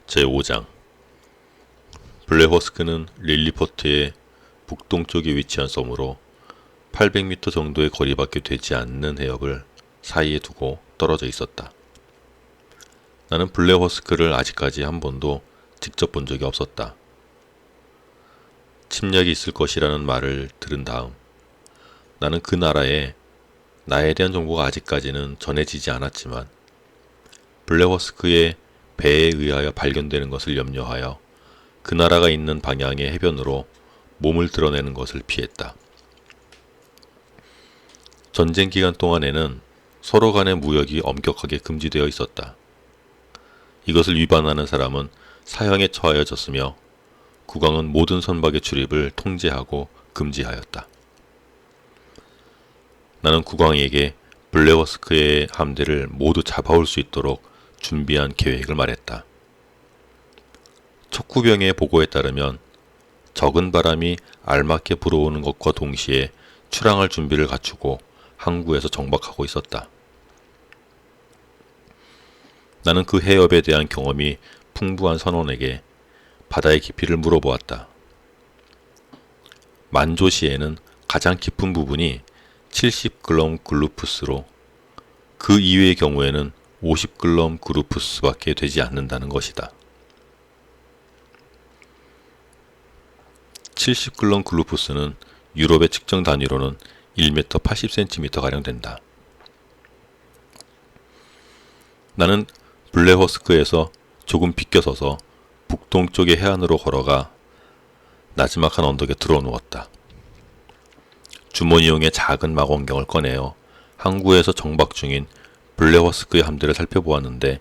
제5장 블레호스크는 릴리포트의 북동쪽에 위치한 섬으로 800m 정도의 거리밖에 되지 않는 해역을 사이에 두고 떨어져 있었다. 나는 블레호스크를 아직까지 한 번도 직접 본 적이 없었다. 침략이 있을 것이라는 말을 들은 다음 나는 그 나라에 나에 대한 정보가 아직까지는 전해지지 않았지만 블레호스크의 배에 의하여 발견되는 것을 염려하여 그 나라가 있는 방향의 해변으로 몸을 드러내는 것을 피했다. 전쟁 기간 동안에는 서로 간의 무역이 엄격하게 금지되어 있었다. 이것을 위반하는 사람은 사형에 처하여졌으며 국왕은 모든 선박의 출입을 통제하고 금지하였다. 나는 국왕에게 블레호스크의 함대를 모두 잡아올 수 있도록 준비한 계획을 말했다. 척후병의 보고에 따르면 적은 바람이 알맞게 불어오는 것과 동시에 출항할 준비를 갖추고 항구에서 정박하고 있었다. 나는 그 해협에 대한 경험이 풍부한 선원에게 바다의 깊이를 물어보았다. 만조시에는 가장 깊은 부분이 70글럼 글루푸스로 그 이외의 경우에는 50글럼 글루푸스밖에 되지 않는다는 것이다. 70글럼 글루푸스는 유럽의 측정 단위로는 1m 80cm가량 된다. 나는 블레호스크에서 조금 비껴서서 북동쪽의 해안으로 걸어가 나지막한 언덕에 들어누웠다. 주머니용의 작은 망원경을 꺼내어 항구에서 정박 중인 블레호스크의 함대를 살펴보았는데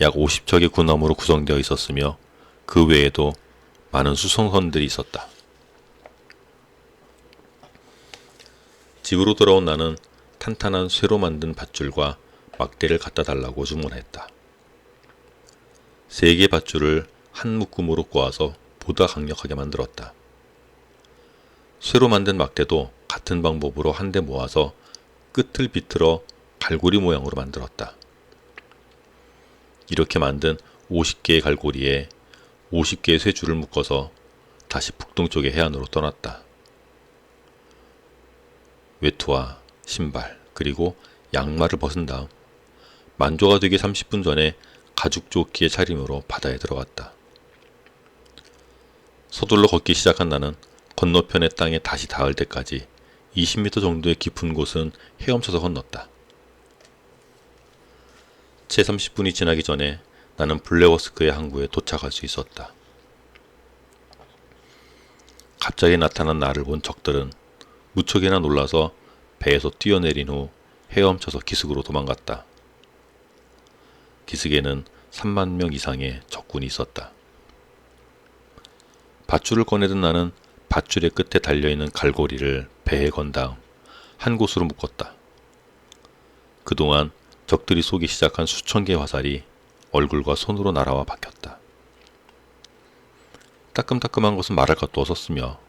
약 50척의 군함으로 구성되어 있었으며 그 외에도 많은 수송선들이 있었다. 집으로 돌아온 나는 탄탄한 쇠로 만든 밧줄과 막대를 갖다 달라고 주문했다. 3개의 밧줄을 한 묶음으로 꼬아서 보다 강력하게 만들었다. 쇠로 만든 막대도 같은 방법으로 한데 모아서 끝을 비틀어 갈고리 모양으로 만들었다. 이렇게 만든 50개의 갈고리에 50개의 쇠줄을 묶어서 다시 북동쪽의 해안으로 떠났다. 외투와 신발 그리고 양말을 벗은 다음 만조가 되기 30분 전에 가죽조끼의 차림으로 바다에 들어갔다. 서둘러 걷기 시작한 나는 건너편의 땅에 다시 닿을 때까지 20m 정도의 깊은 곳은 헤엄쳐서 건넜다. 채 30분이 지나기 전에 나는 블레호스크의 항구에 도착할 수 있었다. 갑자기 나타난 나를 본 적들은 무척이나 놀라서 배에서 뛰어내린 후 헤엄쳐서 기슭으로 도망갔다. 기슭에는 3만 명 이상의 적군이 있었다. 밧줄을 꺼내든 나는 밧줄의 끝에 달려있는 갈고리를 배에 건 다음 한 곳으로 묶었다. 그동안 적들이 쏘기 시작한 수천 개의 화살이 얼굴과 손으로 날아와 박혔다. 따끔따끔한 것은 말할 것도 없었으며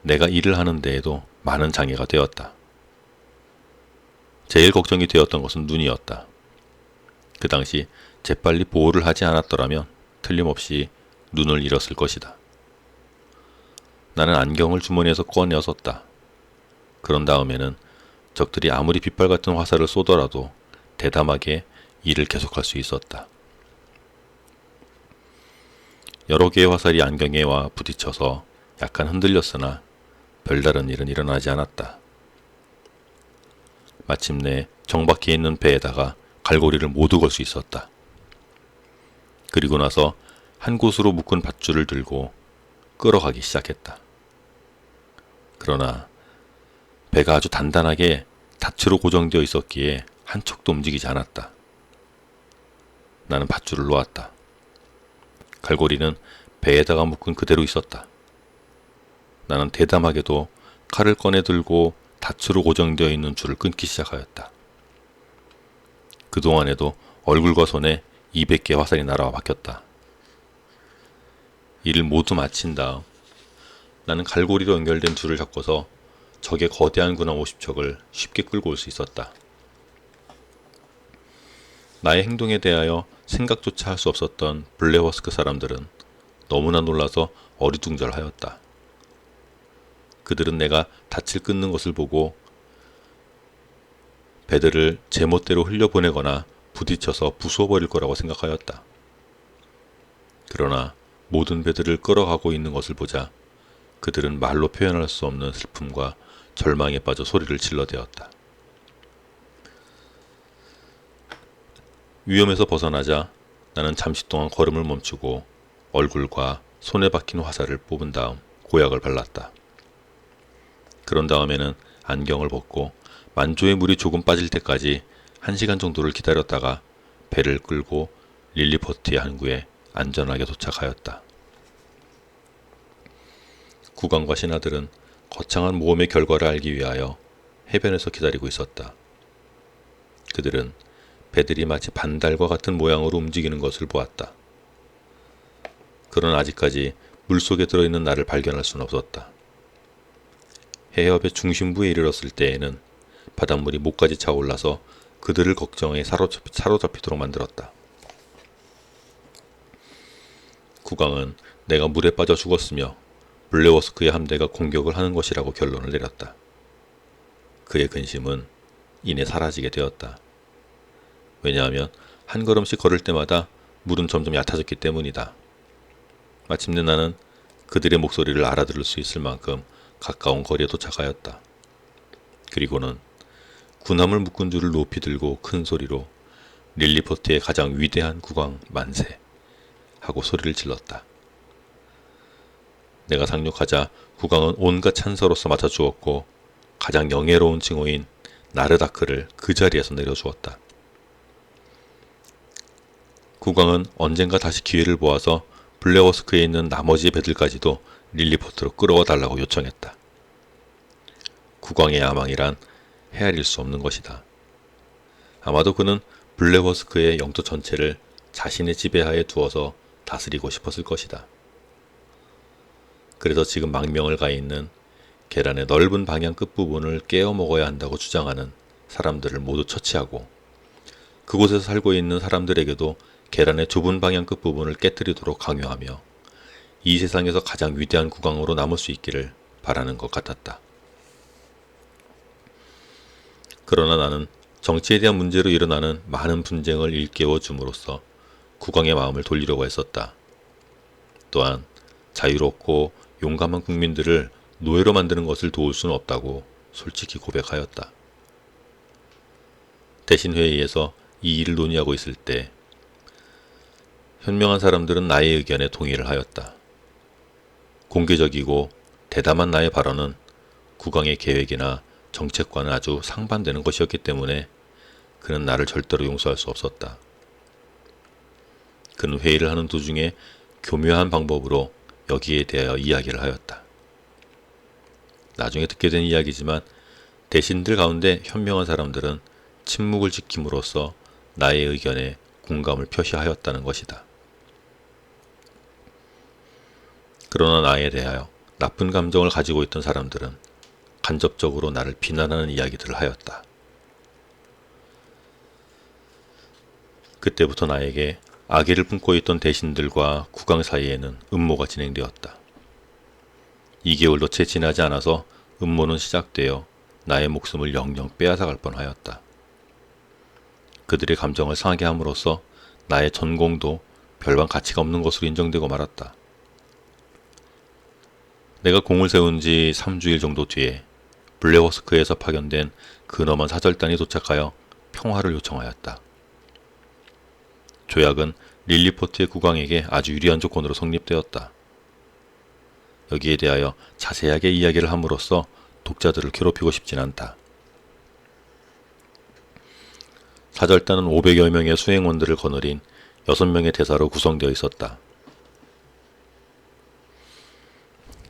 내가 일을 하는 데에도 많은 장애가 되었다. 제일 걱정이 되었던 것은 눈이었다. 그 당시 재빨리 보호를 하지 않았더라면 틀림없이 눈을 잃었을 것이다. 나는 안경을 주머니에서 꺼내어 썼다. 그런 다음에는 적들이 아무리 빗발 같은 화살을 쏘더라도 대담하게 일을 계속할 수 있었다. 여러 개의 화살이 안경에 와 부딪혀서 약간 흔들렸으나 별다른 일은 일어나지 않았다. 마침내 정박해 있는 배에다가 갈고리를 모두 걸 수 있었다. 그리고 나서 한 곳으로 묶은 밧줄을 들고 끌어가기 시작했다. 그러나 배가 아주 단단하게 닻으로 고정되어 있었기에 한 척도 움직이지 않았다. 나는 밧줄을 놓았다. 갈고리는 배에다가 묶은 그대로 있었다. 나는 대담하게도 칼을 꺼내 들고 닻으로 고정되어 있는 줄을 끊기 시작하였다. 그동안에도 얼굴과 손에 200개의 화살이 날아와 박혔다. 이를 모두 마친 다음 나는 갈고리로 연결된 줄을 잡고서 적의 거대한 군함 50척을 쉽게 끌고 올 수 있었다. 나의 행동에 대하여 생각조차 할 수 없었던 블레워스크 사람들은 너무나 놀라서 어리둥절하였다. 그들은 내가 닻을 끊는 것을 보고 배들을 제멋대로 흘려보내거나 부딪혀서 부숴버릴 거라고 생각하였다. 그러나 모든 배들을 끌어가고 있는 것을 보자 그들은 말로 표현할 수 없는 슬픔과 절망에 빠져 소리를 질러대었다. 위험에서 벗어나자 나는 잠시 동안 걸음을 멈추고 얼굴과 손에 박힌 화살을 뽑은 다음 고약을 발랐다. 그런 다음에는 안경을 벗고 만조의 물이 조금 빠질 때까지 1시간 정도를 기다렸다가 배를 끌고 릴리포트의 항구에 안전하게 도착하였다. 국왕과 신하들은 거창한 모험의 결과를 알기 위하여 해변에서 기다리고 있었다. 그들은 배들이 마치 반달과 같은 모양으로 움직이는 것을 보았다. 그러나 아직까지 물속에 들어있는 나를 발견할 수는 없었다. 해협의 중심부에 이르렀을 때에는 바닷물이 목까지 차올라서 그들을 걱정에 사로잡히도록 만들었다. 국왕은 내가 물에 빠져 죽었으며 블레워스크의 함대가 공격을 하는 것이라고 결론을 내렸다. 그의 근심은 이내 사라지게 되었다. 왜냐하면 한 걸음씩 걸을 때마다 물은 점점 얕아졌기 때문이다. 마침내 나는 그들의 목소리를 알아들을 수 있을 만큼 가까운 거리에 도착하였다. 그리고는 군함을 묶은 줄을 높이 들고 큰 소리로 릴리포트의 가장 위대한 국왕 만세 하고 소리를 질렀다. 내가 상륙하자 국왕은 온갖 찬서로서 맞아주었고 가장 영예로운 칭호인 나르다크를 그 자리에서 내려주었다. 국왕은 언젠가 다시 기회를 보아서 블레워스크에 있는 나머지 배들까지도 릴리포트로 끌어와 달라고 요청했다. 국왕의 야망이란 헤아릴 수 없는 것이다. 아마도 그는 블레워스크의 영토 전체를 자신의 지배하에 두어서 다스리고 싶었을 것이다. 그래서 지금 망명을 가 있는 계란의 넓은 방향 끝부분을 깨어 먹어야 한다고 주장하는 사람들을 모두 처치하고 그곳에서 살고 있는 사람들에게도 계란의 좁은 방향 끝부분을 깨뜨리도록 강요하며 이 세상에서 가장 위대한 국왕으로 남을 수 있기를 바라는 것 같았다. 그러나 나는 정치에 대한 문제로 일어나는 많은 분쟁을 일깨워 줌으로써 국왕의 마음을 돌리려고 했었다. 또한 자유롭고 용감한 국민들을 노예로 만드는 것을 도울 수는 없다고 솔직히 고백하였다. 대신 회의에서 이 일을 논의하고 있을 때 현명한 사람들은 나의 의견에 동의를 하였다. 공개적이고 대담한 나의 발언은 국왕의 계획이나 정책과는 아주 상반되는 것이었기 때문에 그는 나를 절대로 용서할 수 없었다. 그는 회의를 하는 도중에 교묘한 방법으로 여기에 대하여 이야기를 하였다. 나중에 듣게 된 이야기지만 대신들 가운데 현명한 사람들은 침묵을 지킴으로써 나의 의견에 공감을 표시하였다는 것이다. 그러나 나에 대하여 나쁜 감정을 가지고 있던 사람들은 간접적으로 나를 비난하는 이야기들을 하였다. 그때부터 나에게 악의를 품고 있던 대신들과 국왕 사이에는 음모가 진행되었다. 2개월도 채 지나지 않아서 음모는 시작되어 나의 목숨을 영영 빼앗아갈 뻔하였다. 그들의 감정을 상하게 함으로써 나의 전공도 별반 가치가 없는 것으로 인정되고 말았다. 내가 공을 세운 지 3주일 정도 뒤에 블레워스크에서 파견된 근엄한 사절단이 도착하여 평화를 요청하였다. 조약은 릴리포트의 국왕에게 아주 유리한 조건으로 성립되었다. 여기에 대하여 자세하게 이야기를 함으로써 독자들을 괴롭히고 싶진 않다. 사절단은 500여 명의 수행원들을 거느린 6명의 대사로 구성되어 있었다.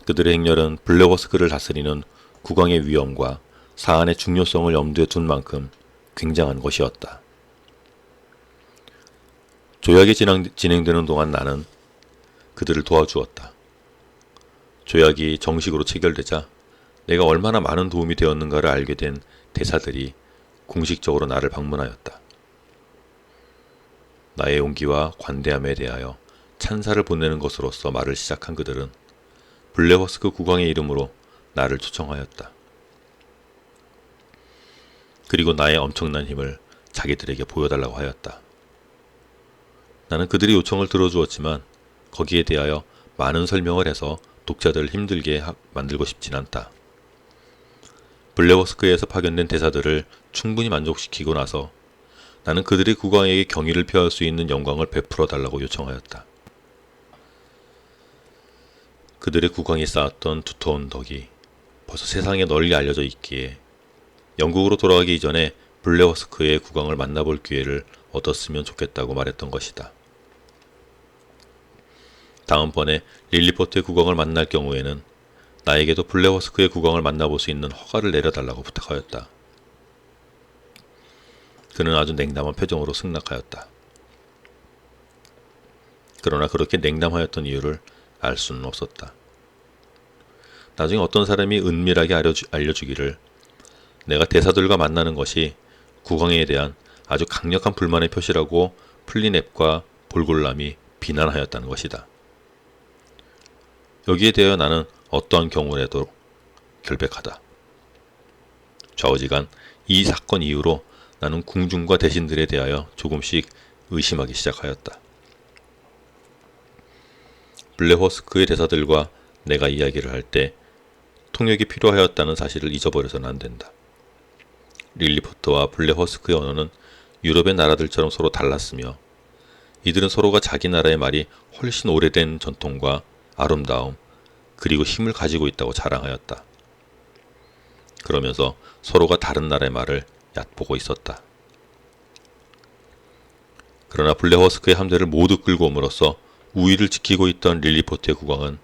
그들의 행렬은 블레워스크를 다스리는 국왕의 위엄과 사안의 중요성을 염두에 둔 만큼 굉장한 것이었다. 조약이 진행되는 동안 나는 그들을 도와주었다. 조약이 정식으로 체결되자 내가 얼마나 많은 도움이 되었는가를 알게 된 대사들이 공식적으로 나를 방문하였다. 나의 용기와 관대함에 대하여 찬사를 보내는 것으로서 말을 시작한 그들은 블레버스크 국왕의 이름으로 나를 초청하였다. 그리고 나의 엄청난 힘을 자기들에게 보여달라고 하였다. 나는 그들의 요청을 들어주었지만 거기에 대하여 많은 설명을 해서 독자들을 힘들게 만들고 싶진 않다. 블레버스크에서 파견된 대사들을 충분히 만족시키고 나서 나는 그들의 국왕에게 경의를 표할 수 있는 영광을 베풀어 달라고 요청하였다. 그들의 국왕이 쌓았던 두터운 덕이 벌써 세상에 널리 알려져 있기에 영국으로 돌아가기 이전에 블레버스크의 국왕을 만나볼 기회를 얻었으면 좋겠다고 말했던 것이다. 다음번에 릴리포트의 국왕을 만날 경우에는 나에게도 블레버스크의 국왕을 만나볼 수 있는 허가를 내려달라고 부탁하였다. 그는 아주 냉담한 표정으로 승낙하였다. 그러나 그렇게 냉담하였던 이유를 알 수는 없었다. 나중에 어떤 사람이 은밀하게 알려주기를 내가 대사들과 만나는 것이 국왕에 대한 아주 강력한 불만의 표시라고 플리넵과 볼골람이 비난하였다는 것이다. 여기에 대하여 나는 어떠한 경우라도 결백하다. 좌우지간 이 사건 이후로 나는 궁중과 대신들에 대하여 조금씩 의심하기 시작하였다. 블레버스크의 대사들과 내가 이야기를 할 때 통역이 필요하였다는 사실을 잊어버려서는 안 된다. 릴리포트와 블레버스크의 언어는 유럽의 나라들처럼 서로 달랐으며 이들은 서로가 자기 나라의 말이 훨씬 오래된 전통과 아름다움 그리고 힘을 가지고 있다고 자랑하였다. 그러면서 서로가 다른 나라의 말을 얕보고 있었다. 그러나 블레버스크의 함대를 모두 끌고 옴으로써 우위를 지키고 있던 릴리포트의 국왕은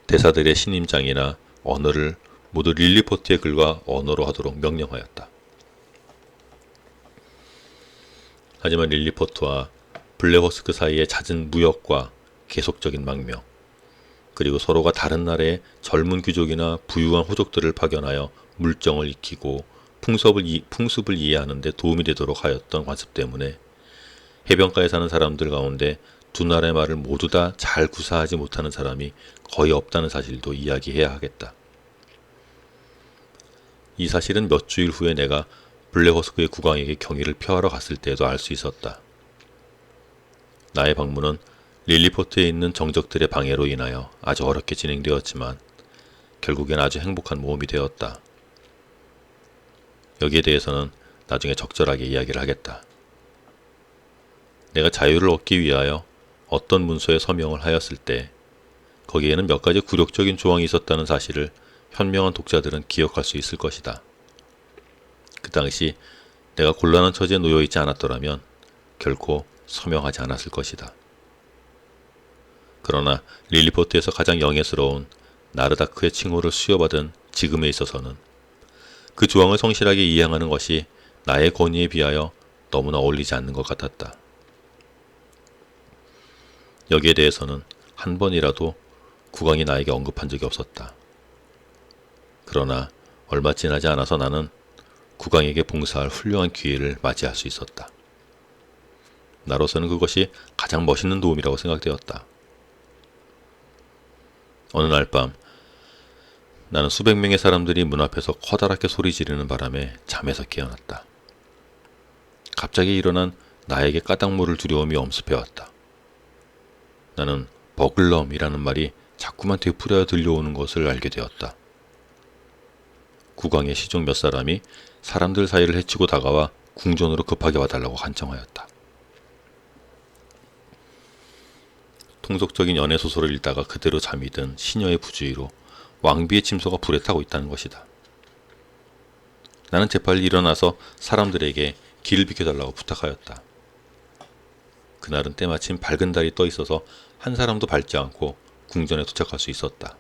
대사들의 신임장이나 언어를 모두 릴리포트의 글과 언어로 하도록 명령하였다. 하지만 릴리포트와 블레버스크 사이의 잦은 무역과 계속적인 망명, 그리고 서로가 다른 나라의 젊은 귀족이나 부유한 호족들을 파견하여 물정을 익히고 풍습을 이해하는 데 도움이 되도록 하였던 관습 때문에 해변가에 사는 사람들 가운데 두 나라의 말을 모두 다 잘 구사하지 못하는 사람이 거의 없다는 사실도 이야기해야 하겠다. 이 사실은 몇 주일 후에 내가 블레버스크의 국왕에게 경의를 표하러 갔을 때에도 알 수 있었다. 나의 방문은 릴리포트에 있는 정적들의 방해로 인하여 아주 어렵게 진행되었지만 결국엔 아주 행복한 모험이 되었다. 여기에 대해서는 나중에 적절하게 이야기를 하겠다. 내가 자유를 얻기 위하여 어떤 문서에 서명을 하였을 때 거기에는 몇 가지 굴욕적인 조항이 있었다는 사실을 현명한 독자들은 기억할 수 있을 것이다. 그 당시 내가 곤란한 처지에 놓여 있지 않았더라면 결코 서명하지 않았을 것이다. 그러나 릴리포트에서 가장 영예스러운 나르다크의 칭호를 수여받은 지금에 있어서는 그 조항을 성실하게 이행하는 것이 나의 권위에 비하여 너무나 어울리지 않는 것 같았다. 여기에 대해서는 한 번이라도 국왕이 나에게 언급한 적이 없었다. 그러나 얼마 지나지 않아서 나는 국왕에게 봉사할 훌륭한 기회를 맞이할 수 있었다. 나로서는 그것이 가장 멋있는 도움이라고 생각되었다. 어느 날 밤 나는 수백 명의 사람들이 문 앞에서 커다랗게 소리 지르는 바람에 잠에서 깨어났다. 갑자기 일어난 나에게 까닭 모를 두려움이 엄습해왔다. 나는 버글럼이라는 말이 자꾸만 되풀이하여 들려오는 것을 알게 되었다. 국왕의 시종 몇 사람이 사람들 사이를 헤치고 다가와 궁전으로 급하게 와달라고 간청하였다. 통속적인 연애소설을 읽다가 그대로 잠이 든 시녀의 부주의로 왕비의 침소가 불에 타고 있다는 것이다. 나는 재빨리 일어나서 사람들에게 길을 비켜달라고 부탁하였다. 그날은 때마침 밝은 달이 떠 있어서 한 사람도 밟지 않고 궁전에 도착할 수 있었다.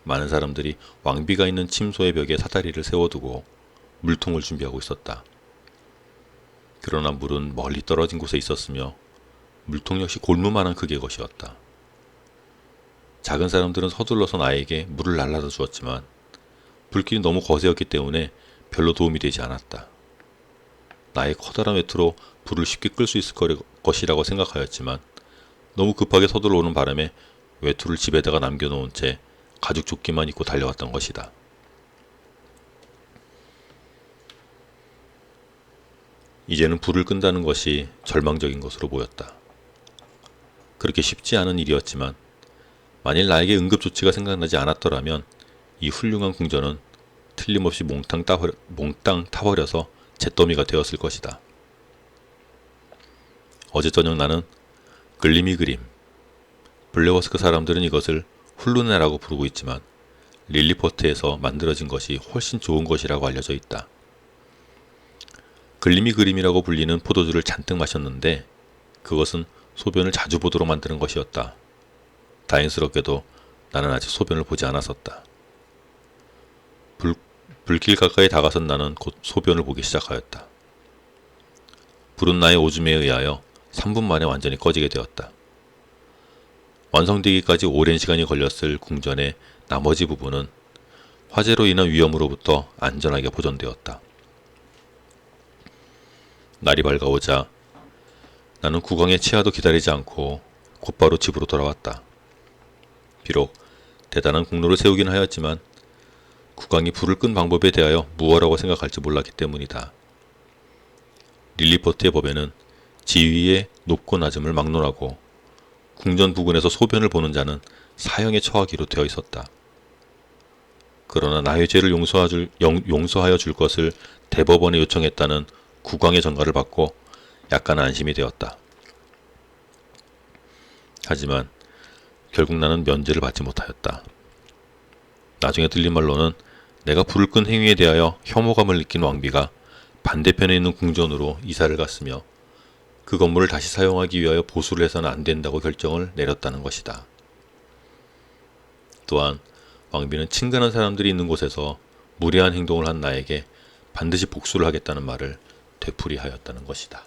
많은 사람들이 왕비가 있는 침소의 벽에 사다리를 세워두고 물통을 준비하고 있었다. 그러나 물은 멀리 떨어진 곳에 있었으며 물통 역시 골무만한 크기의 것이었다. 작은 사람들은 서둘러서 나에게 물을 날라다 주었지만 불길이 너무 거세였기 때문에 별로 도움이 되지 않았다. 나의 커다란 외투로 불을 쉽게 끌 수 있을 것이라고 생각하였지만 너무 급하게 서둘러 오는 바람에 외투를 집에다가 남겨놓은 채 가죽 조끼만 입고 달려왔던 것이다. 이제는 불을 끈다는 것이 절망적인 것으로 보였다. 그렇게 쉽지 않은 일이었지만 만일 나에게 응급조치가 생각나지 않았더라면 이 훌륭한 궁전은 틀림없이 몽땅 타버려서 잿더미가 되었을 것이다. 어제 저녁 나는 글리미 그림, 블레워스크 사람들은 이것을 훌루네라고 부르고 있지만 릴리포트에서 만들어진 것이 훨씬 좋은 것이라고 알려져 있다. 글리미 그림이라고 불리는 포도주를 잔뜩 마셨는데 그것은 소변을 자주 보도록 만드는 것이었다. 다행스럽게도 나는 아직 소변을 보지 않았었다. 불길 가까이 다가선 나는 곧 소변을 보기 시작하였다. 불은 나의 오줌에 의하여 3분 만에 완전히 꺼지게 되었다. 완성되기까지 오랜 시간이 걸렸을 궁전의 나머지 부분은 화재로 인한 위험으로부터 안전하게 보존되었다. 날이 밝아오자 나는 국왕의 치하도 기다리지 않고 곧바로 집으로 돌아왔다. 비록 대단한 공로를 세우긴 하였지만 국왕이 불을 끈 방법에 대하여 무엇라고 생각할지 몰랐기 때문이다. 릴리포트의 법에는 지위의 높고 낮음을 막론하고 궁전 부근에서 소변을 보는 자는 사형에 처하기로 되어 있었다. 그러나 나의 죄를 용서하여 줄 것을 대법원에 요청했다는 국왕의 전가를 받고 약간 안심이 되었다. 하지만 결국 나는 면제를 받지 못하였다. 나중에 들린 말로는 내가 불을 끈 행위에 대하여 혐오감을 느낀 왕비가 반대편에 있는 궁전으로 이사를 갔으며 그 건물을 다시 사용하기 위하여 보수를 해서는 안 된다고 결정을 내렸다는 것이다. 또한 왕비는 친근한 사람들이 있는 곳에서 무례한 행동을 한 나에게 반드시 복수를 하겠다는 말을 되풀이하였다는 것이다.